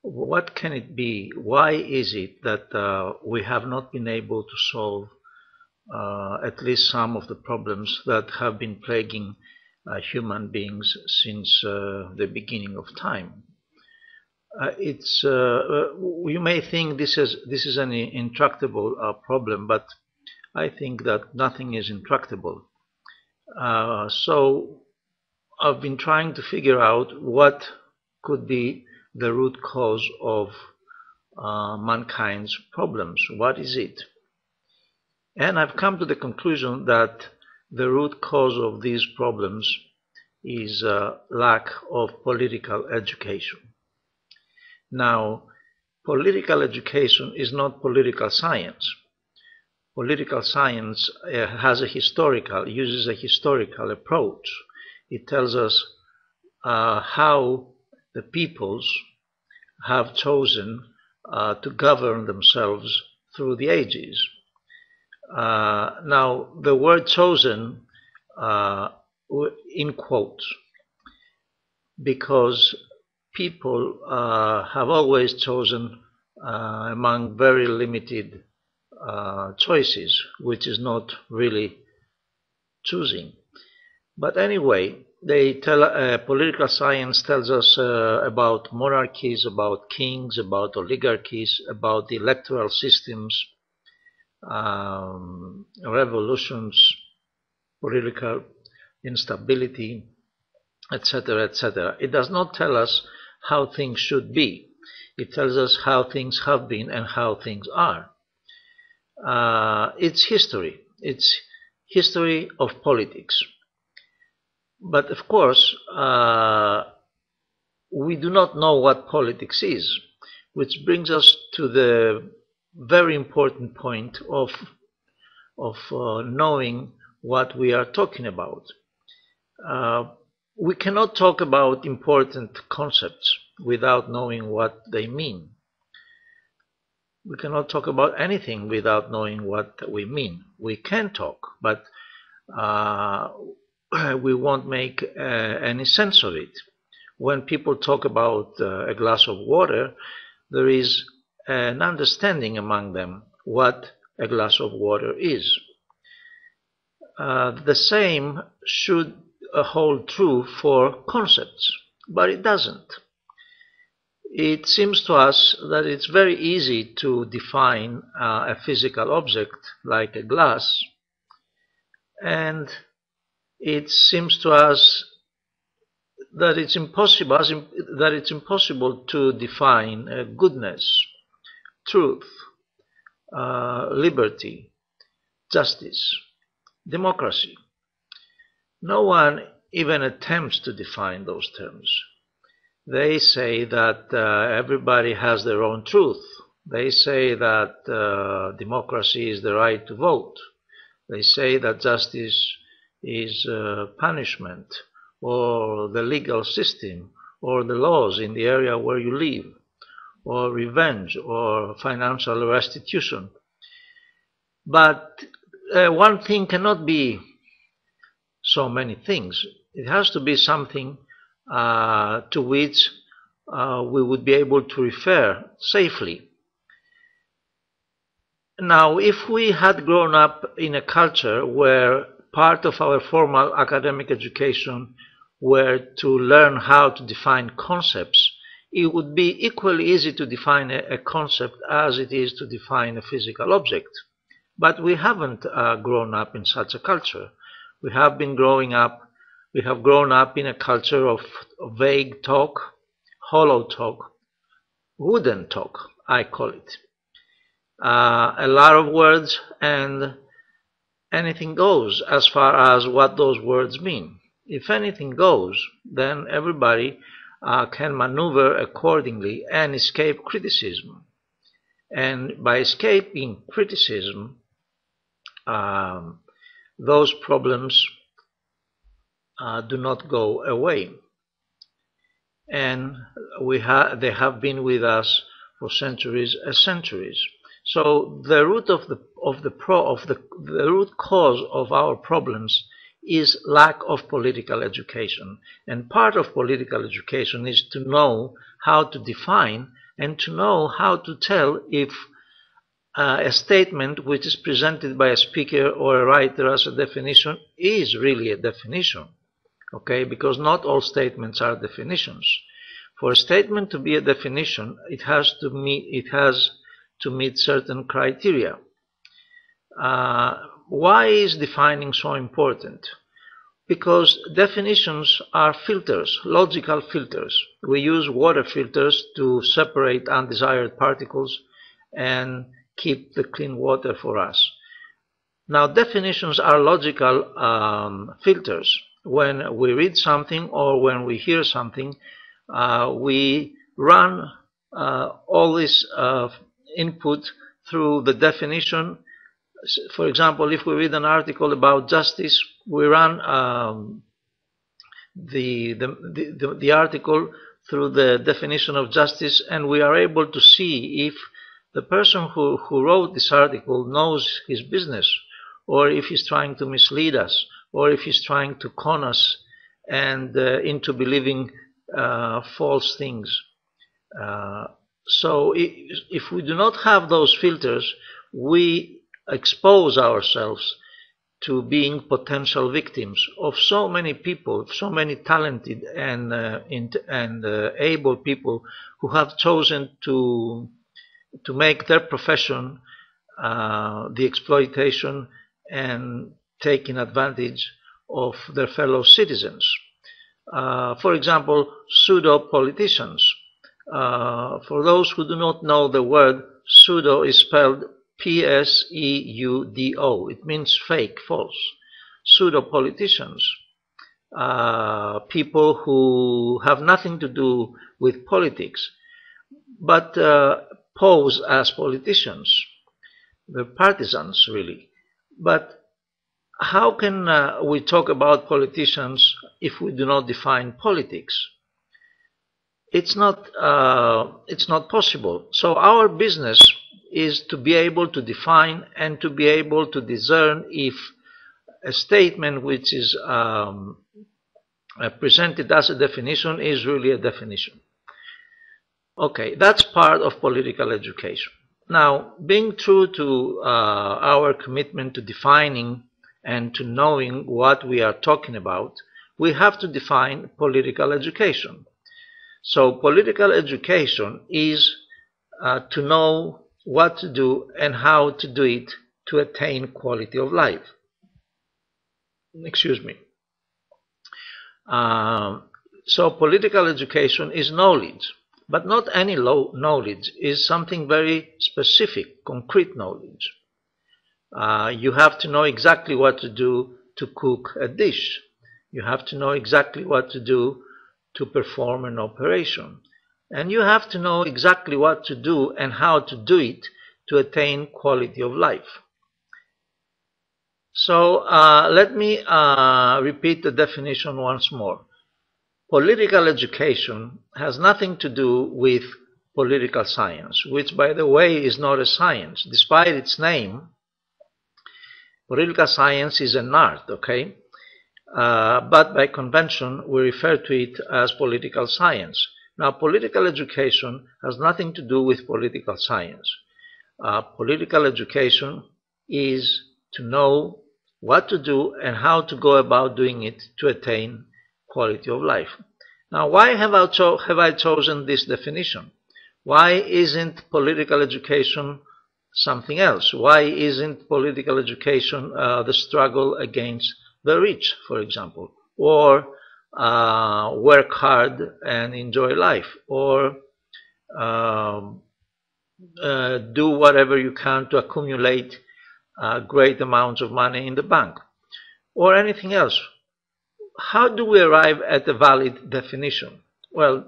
What can it be? Why is it that we have not been able to solve at least some of the problems that have been plaguing human beings since the beginning of time? You may think this is an intractable problem, but I think that nothing is intractable. So I've been trying to figure out what could be the root cause of mankind's problems. What is it? And I've come to the conclusion that the root cause of these problems is lack of political education. Now, political education is not political science. Political science uses a historical approach. It tells us how the peoples have chosen to govern themselves through the ages. Now, the word chosen in quotes, because people have always chosen among very limited choices, which is not really choosing. But anyway, political science tells us about monarchies, about kings, about oligarchies, about the electoral systems, revolutions, political instability, etc., etc. It does not tell us how things should be. It tells us how things have been and how things are. It's history. It's history of politics. But of course, we do not know what politics is, which brings us to the very important point of knowing what we are talking about. We cannot talk about important concepts without knowing what they mean. We cannot talk about anything without knowing what we mean. We can talk, but we won't make any sense of it. When people talk about a glass of water, there is an understanding among them what a glass of water is. The same should hold true for concepts, but it doesn't. It seems to us that it's very easy to define a physical object like a glass, and it seems to us that it's impossible to define goodness, truth, liberty, justice, democracy. No one even attempts to define those terms. They say that everybody has their own truth. They say that democracy is the right to vote. They say that justice is punishment, or the legal system, or the laws in the area where you live, or revenge, or financial restitution. But one thing cannot be so many things. It has to be something to which we would be able to refer safely. Now, if we had grown up in a culture where part of our formal academic education were to learn how to define concepts, it would be equally easy to define a concept as it is to define a physical object. But we haven't grown up in such a culture. We have grown up in a culture of vague talk, hollow talk, wooden talk, I call it. A lot of words, and anything goes as far as what those words mean. If anything goes, then everybody can maneuver accordingly and escape criticism. And by escaping criticism, those problems do not go away. And they have been with us for centuries and centuries. So the root the root cause of our problems is lack of political education. And part of political education is to know how to define and to know how to tell if a statement which is presented by a speaker or a writer as a definition is really a definition. Okay, because not all statements are definitions. For a statement to be a definition, it has to meet certain criteria. Why is defining so important? Because definitions are filters, logical filters. We use water filters to separate undesired particles and keep the clean water for us. Now, definitions are logical filters. When we read something or when we hear something, we run all this input through the definition. For example, if we read an article about justice, we run the article through the definition of justice, and we are able to see if the person who wrote this article knows his business, or if he's trying to mislead us, or if he's trying to con us and into believing false things. So if we do not have those filters, we expose ourselves to being potential victims of so many people, so many talented and able people who have chosen to make their profession the exploitation and taking advantage of their fellow citizens. For example, pseudo-politicians. For those who do not know the word, pseudo is spelled P-S-E-U-D-O. It means fake, false. Pseudo-politicians. People who have nothing to do with politics, but pose as politicians. They're partisans, really. But how can we talk about politicians if we do not define politics? It's not possible. So our business is to be able to define and to be able to discern if a statement which is presented as a definition is really a definition. Okay, that's part of political education. Now, being true to our commitment to defining and to knowing what we are talking about, we have to define political education. So political education is to know what to do and how to do it to attain quality of life. Excuse me. So political education is knowledge, but not any knowledge, is something very specific, concrete knowledge. You have to know exactly what to do to cook a dish. You have to know exactly what to do to perform an operation. And you have to know exactly what to do and how to do it to attain quality of life. So let me repeat the definition once more. Political education has nothing to do with political science, which, by the way, is not a science. Despite its name, political science is an art, okay? But by convention, we refer to it as political science. Now, political education has nothing to do with political science. Political education is to know what to do and how to go about doing it to attain quality of life. Now, why have I chosen this definition? Why isn't political education something else? Why isn't political education the struggle against the rich, for example, or work hard and enjoy life, or do whatever you can to accumulate great amounts of money in the bank, or anything else? How do we arrive at a valid definition? Well,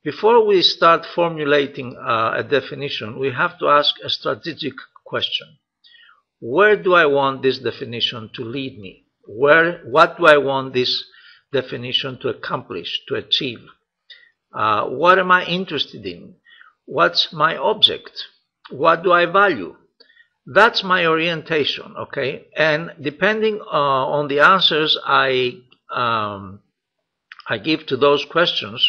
before we start formulating a definition, we have to ask a strategic question. Where do I want this definition to lead me? What do I want this definition to accomplish, to achieve? What am I interested in? What's my object? What do I value? That's my orientation, okay? And depending on the answers I give to those questions,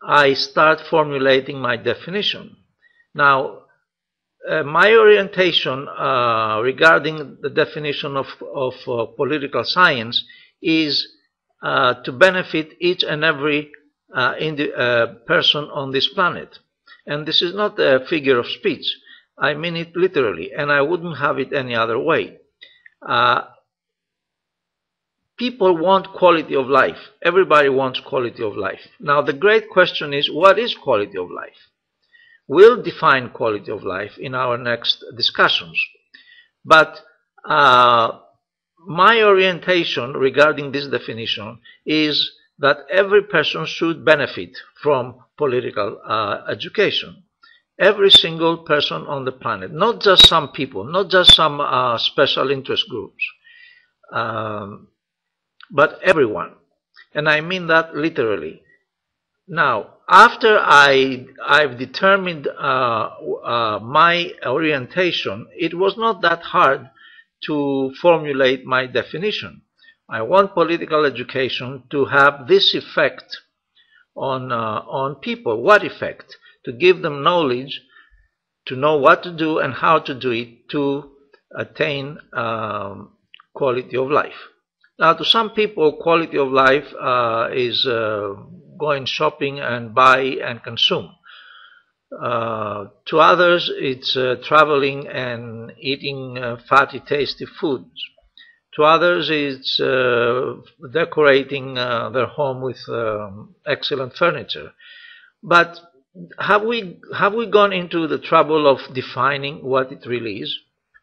I start formulating my definition. Now, my orientation regarding the definition of political science is to benefit each and every person on this planet. And this is not a figure of speech. I mean it literally, and I wouldn't have it any other way. People want quality of life. Everybody wants quality of life. Now, the great question is, what is quality of life? We'll define quality of life in our next discussions. But my orientation regarding this definition is that every person should benefit from political education. Every single person on the planet, not just some people, not just some special interest groups, but everyone. And I mean that literally. Now, after I've determined my orientation, it was not that hard to formulate my definition. I want political education to have this effect on people. What effect? To give them knowledge, to know what to do and how to do it to attain quality of life. Now, to some people, quality of life is going shopping and buy and consume. To others, it's traveling and eating fatty, tasty foods. To others, it's decorating their home with excellent furniture. But have we gone into the trouble of defining what it really is?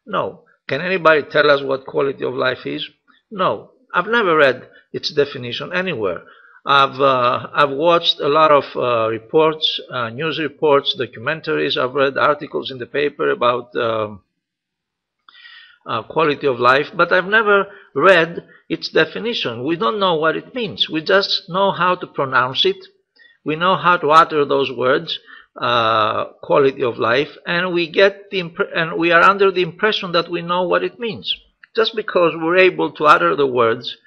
No. Can anybody tell us what quality of life is? No. I've never read its definition anywhere. I've watched a lot of reports, news reports, documentaries. I've read articles in the paper about quality of life, but I've never read its definition. We don't know what it means. We just know how to pronounce it. We know how to utter those words, quality of life, and we are under the impression that we know what it means. Just because we're able to utter the words,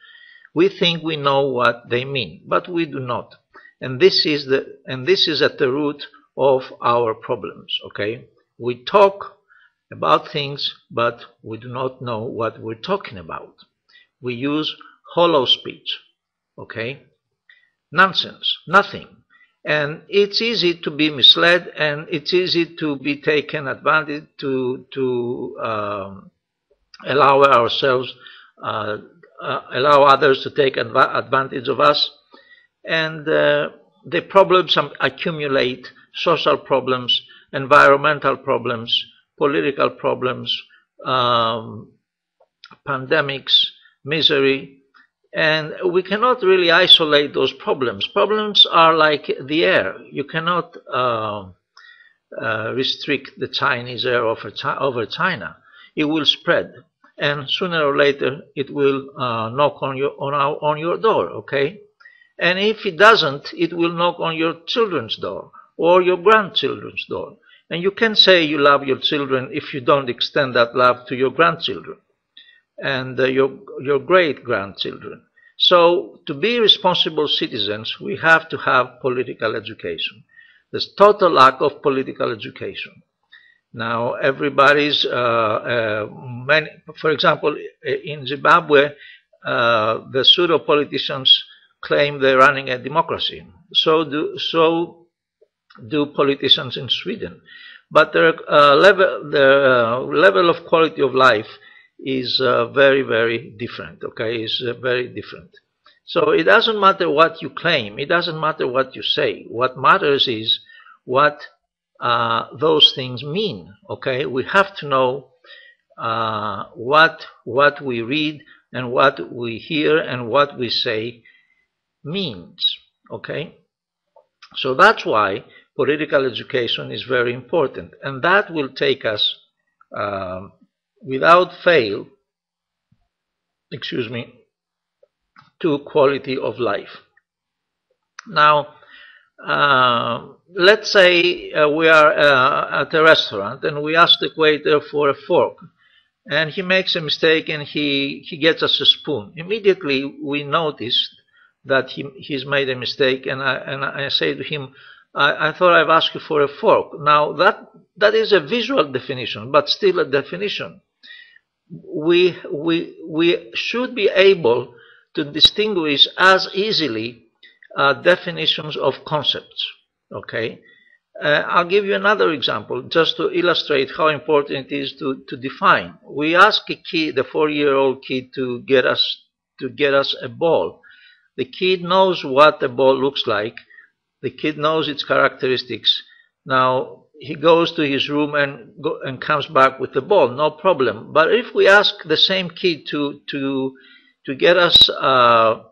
we think we know what they mean, but we do not. And this is at the root of our problems. Okay, we talk about things, but we do not know what we're talking about. We use hollow speech. Okay, nonsense, nothing. And it's easy to be misled, and it's easy to be taken advantage to allow ourselves, allow others to take advantage of us. And the problems accumulate: social problems, environmental problems, political problems, pandemics, misery. And we cannot really isolate those problems. Problems are like the air. You cannot restrict the Chinese air over China. It will spread, and sooner or later it will knock on your door. Okay, and if it doesn't, it will knock on your children's door or your grandchildren's door. And you can say you love your children if you don't extend that love to your grandchildren and your great-grandchildren. So to be responsible citizens, we have to have political education. There's total lack of political education. Now everybody's, for example, in Zimbabwe, the pseudo-politicians claim they're running a democracy. So do politicians in Sweden. But their level of quality of life is very, very different. Okay, is very different. So it doesn't matter what you claim. It doesn't matter what you say. What matters is what those things mean. Okay, we have to know what we read and what we hear and what we say means. Okay, so that's why political education is very important, and that will take us without fail, to quality of life. Now, let's say we are at a restaurant and we ask the waiter for a fork, and he makes a mistake and he gets us a spoon. Immediately we notice that he's made a mistake, and I say to him, I thought I've asked you for a fork. Now that is a visual definition, but still a definition. We should be able to distinguish as easily definitions of concepts. Okay, I'll give you another example just to illustrate how important it is to define. We ask a kid, the 4-year-old kid, to get us a ball. The kid knows what a ball looks like. The kid knows its characteristics. Now he goes to his room and comes back with the ball, no problem. But if we ask the same kid to get us a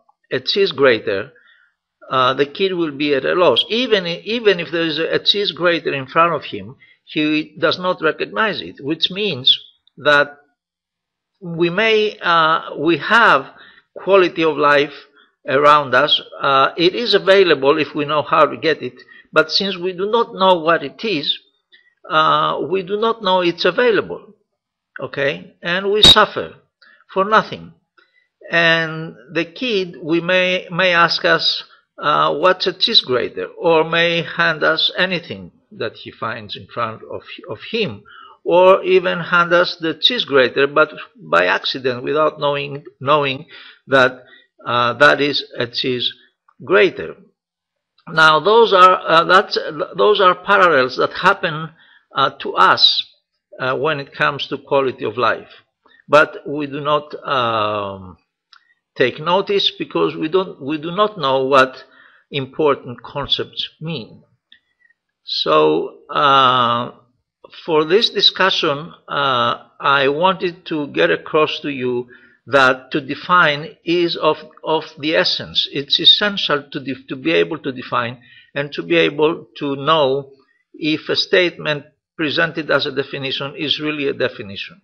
cheese grater, the kid will be at a loss. Even if there is a cheese grater in front of him, he does not recognize it, which means that we have quality of life around us. It is available if we know how to get it, but since we do not know what it is, we do not know it's available, okay, and we suffer for nothing. And the kid, we may ask us what's a cheese grater, or may hand us anything that he finds in front of him, or even hand us the cheese grater, but by accident, without knowing that that is a cheese grater. Now those are parallels that happen to us when it comes to quality of life, but we do not take notice because we do not know what important concepts mean. So for this discussion, I wanted to get across to you that to define is of the essence. It's essential to be able to define and to be able to know if a statement presented as a definition is really a definition.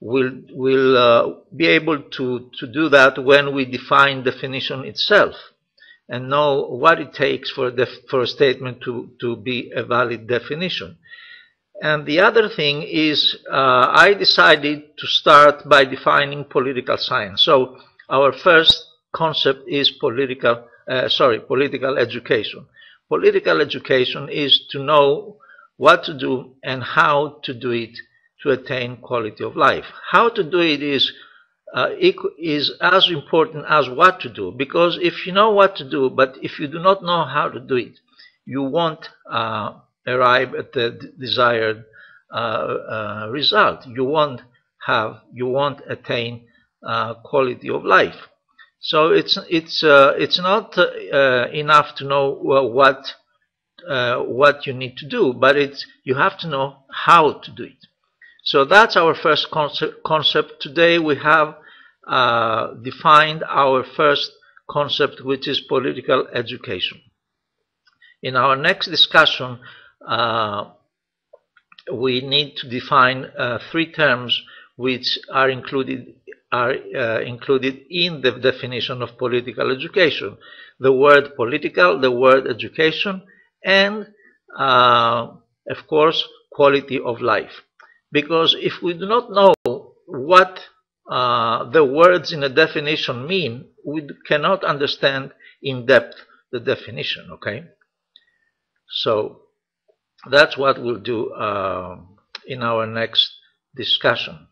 We'll be able to do that when we define definition itself and know what it takes for a statement to be a valid definition. And the other thing is, I decided to start by defining political science. So our first concept is political education. Political education is to know what to do and how to do it to attain quality of life. How to do it is as important as what to do, because if you know what to do, but if you do not know how to do it, you won't arrive at the desired result. You won't attain quality of life. So it's not enough to know what you need to do, but you have to know how to do it. So that's our first concept. Today we have defined our first concept, which is political education. In our next discussion, we need to define 3 terms which are included in the definition of political education: the word political, the word education, and of course quality of life. Because if we do not know what the words in a definition mean, we cannot understand in depth the definition, okay? So that's what we'll do in our next discussion.